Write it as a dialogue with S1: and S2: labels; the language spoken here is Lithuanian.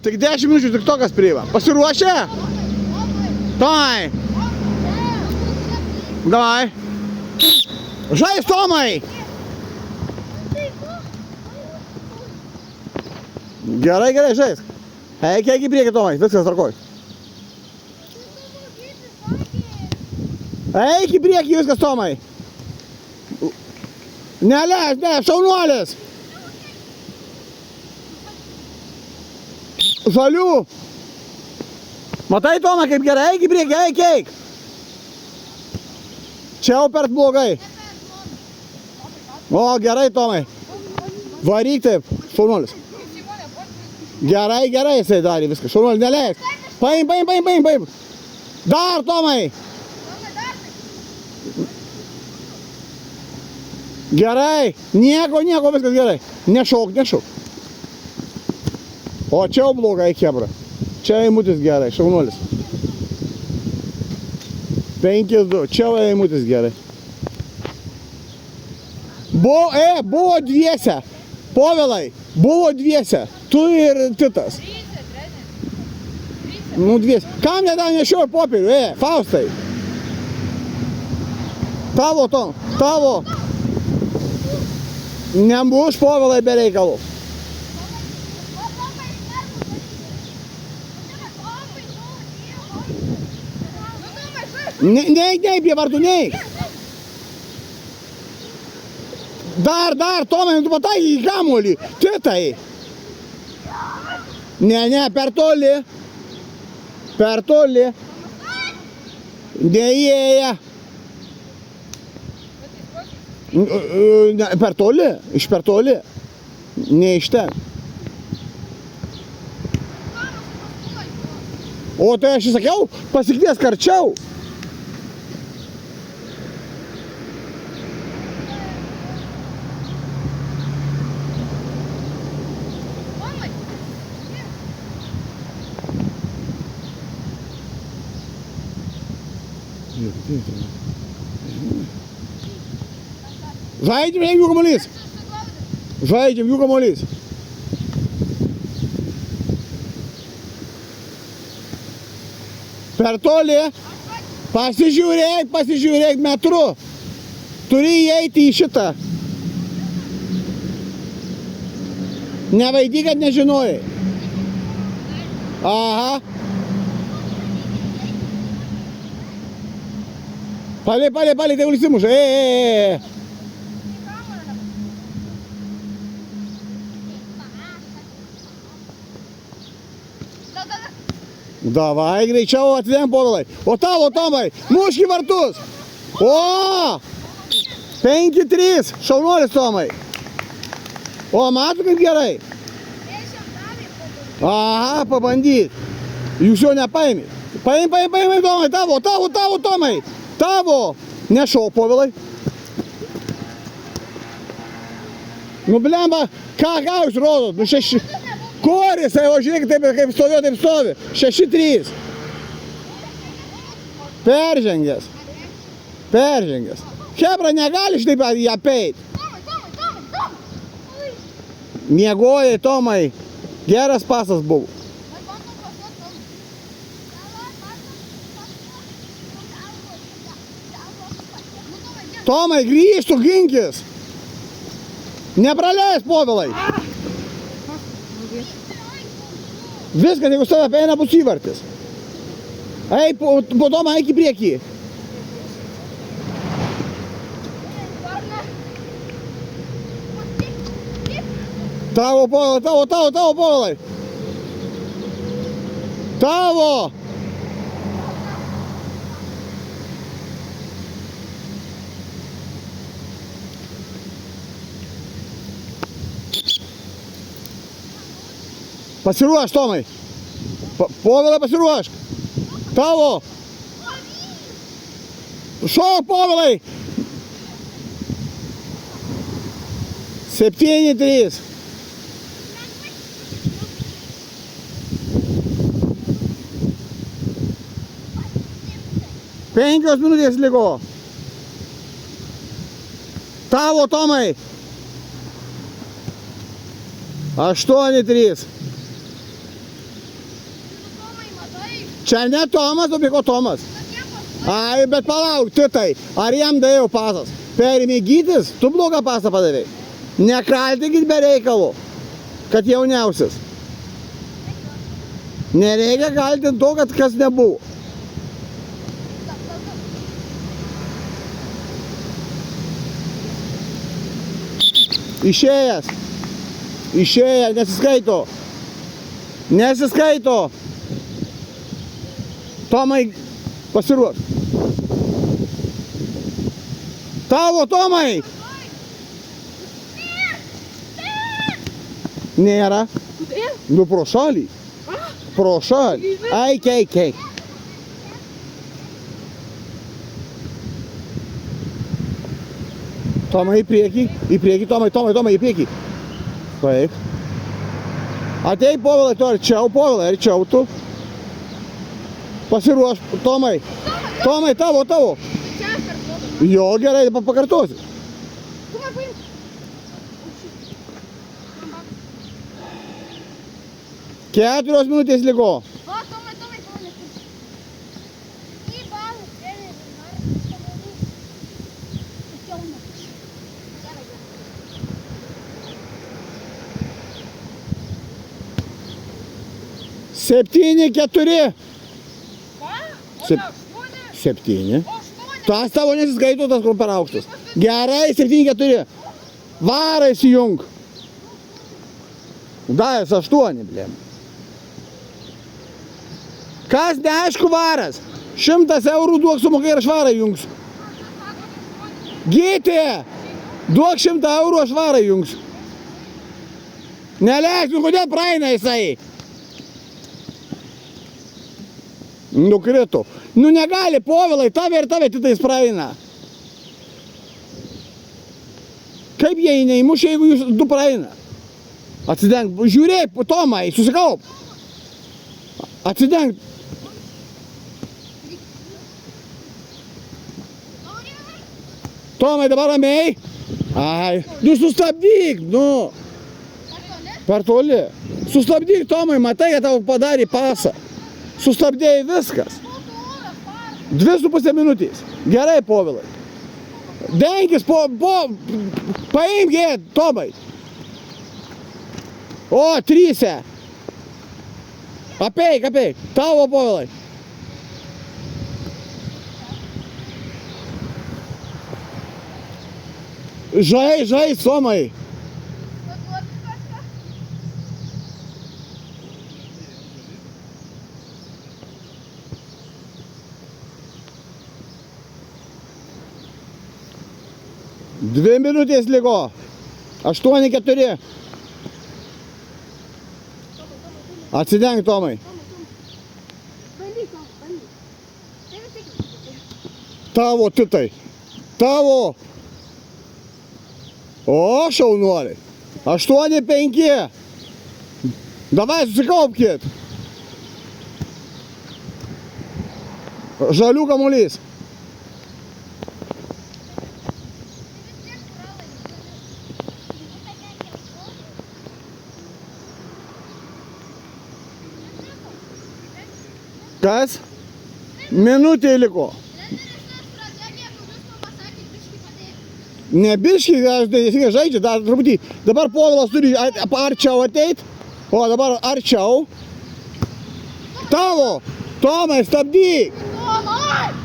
S1: Tik 10 minučių tik tokas priima. Pasiruošę? Tomai. Davai. Žais, Tomai. Gerai, gerai, žais. Eik į priekį, Tomai. Viskas tvarkoj. Eik į priekį, viskas, Tomai. Neleis, ne, šaunuolis. Žalių. Matai, Tomai, kaip gerai, eik į priekį, eik. Čia jau per blogai. O, gerai, Tomai. Varyk taip, šaunuolis. Gerai, gerai jisai darė viską. Šaunuolis, neleis. Paim. Dar, Tomai. Gerai. Nieko, viskas gerai. Nešauk. O čia jau blogai, kebra. Čia eimutis gerai, šaunuolis. 5-2, čia jau eimutis gerai. Buvo dviese. Povilai, buvo dviese. Tu ir Titas. Nu, dviese. Kam nedau nešioja popierių, Faustai? Tavo, Tom, tavo. Nemuš, Povilai, be reikalų. Neik, prie vartų, neik. Dar, Tomai, tu patai į kamuolį. Titai. Ne, per toli. Neįėję. Per toli, iš per toli. Ne iš ten. O tai aš įsakiau, pasikvies karčiau. Žaidžiam, jų kamuolys. Per toli. Pasižiūrėk metru. Turi įeiti į šitą. Nevaidyk, kad nežinojai. Aha. Palei, tai užsimuša. Davai, greičiau atidėm, Povilai. O tavo, Tomai, mušk į vartus. O! 5-3, šaunuolis, Tomai. O, matų kaip gerai. Aha, pabandyk. Jūs jo nepaimėt. Paim, Tomai, tavo, Tomai. Tavo. Nešau, Povilai. Nu, blemba, ką jūs rodot? Nu, 6. Koris, o žiūrėk, taip kaip stovėjo, taip stovi. 6-3. Peržengęs. Hebra negali šitaip ją apeit. Miegojai, Tomai. Geras pasas buvo. Tomai, grįžtų, ginkis. Nepraleis, Povilai. Viskas, jeigu save apeina, bus įvartis. Eik, po Tomą, eik į priekį. Tavo, Povilai. Tavo. Pasiruoš, Tomai. Povilai, pasiruoš. Tavo. Šok, Povilai. 7-3. Penkios minutės liko. Tavo, Tomai. 8-3. Čia ne Tomas, o piko Tomas. Ai, bet palauk, Titai, ar jam davėjau pasas? Perėmė gytis, tu blogą pasą padavėjai. Nekaltinkit be reikalo, kad jauniausias. Nereikia kaltinti to, kad kas nebuvo. Išėjęs. Išėję, nesiskaito. Nesiskaito. Tomai, pasiruoš. Tavo, Tomai. Nėra. Nu, pro šalį. Pro šalį. Eik, eik, eik. Tomai, į priekį, Tomai, į priekį. Taip. Ateik, Povilai, tu arčiau, Povilai, arčiau tu. Pasiruoš, Tomai. Tomai, tavo. Jo, gerai, pakartosiu. 4 minutės liko.
S2: O, Tomai. Į balą, treneri,
S1: Septyni, 4.
S2: Ką?
S1: Sep- 7. Tas tavo nesiskaito, tas kur per aukštas. Gerai, 7, 4. Varą įsijung. Davęs 8, blėm. Kas neaišku varas? 100 eurų duok sumokė ir aš varą jungsiu. Gyti! Duok 100 eurų, aš varą jungsiu. Neleik, nu kodėl praeina jisai? Nukrito. Nu negali, Povilai, tave ir tave Titais praeina. Kaip jie neįmušė, jeigu jūs du praeina? Atsidenk, žiūrėk, Tomai, susikaup. Atsidenk. Tomai, dabar ramiai. Ai, nu sustabdyk, nu. Per toli. Sustabdyk, Tomai, matai, kad tau padarė pasą. Sustabdėjai viskas. 2,5 minutės. Gerai, Povilai. Denkis, paimk jį, Tomai. O, 3. Apeik. Tavo, Povilai. Žai, Tomai. Dvi minutės liko. 8, 4. Atsidenk, Tomai. Tavo, Titai. Tavo. O, šaunuoliai. 8, 5. Davai, susikaupkit. Žalių kamuolys. Kas? Minutė liko. Ne biškį, aš teisingai žaidžiu, dar truputį. Dabar Povilas turi arčiau ateit. O dabar arčiau. Tavo! Tomai, stabdyk!
S2: Tomai!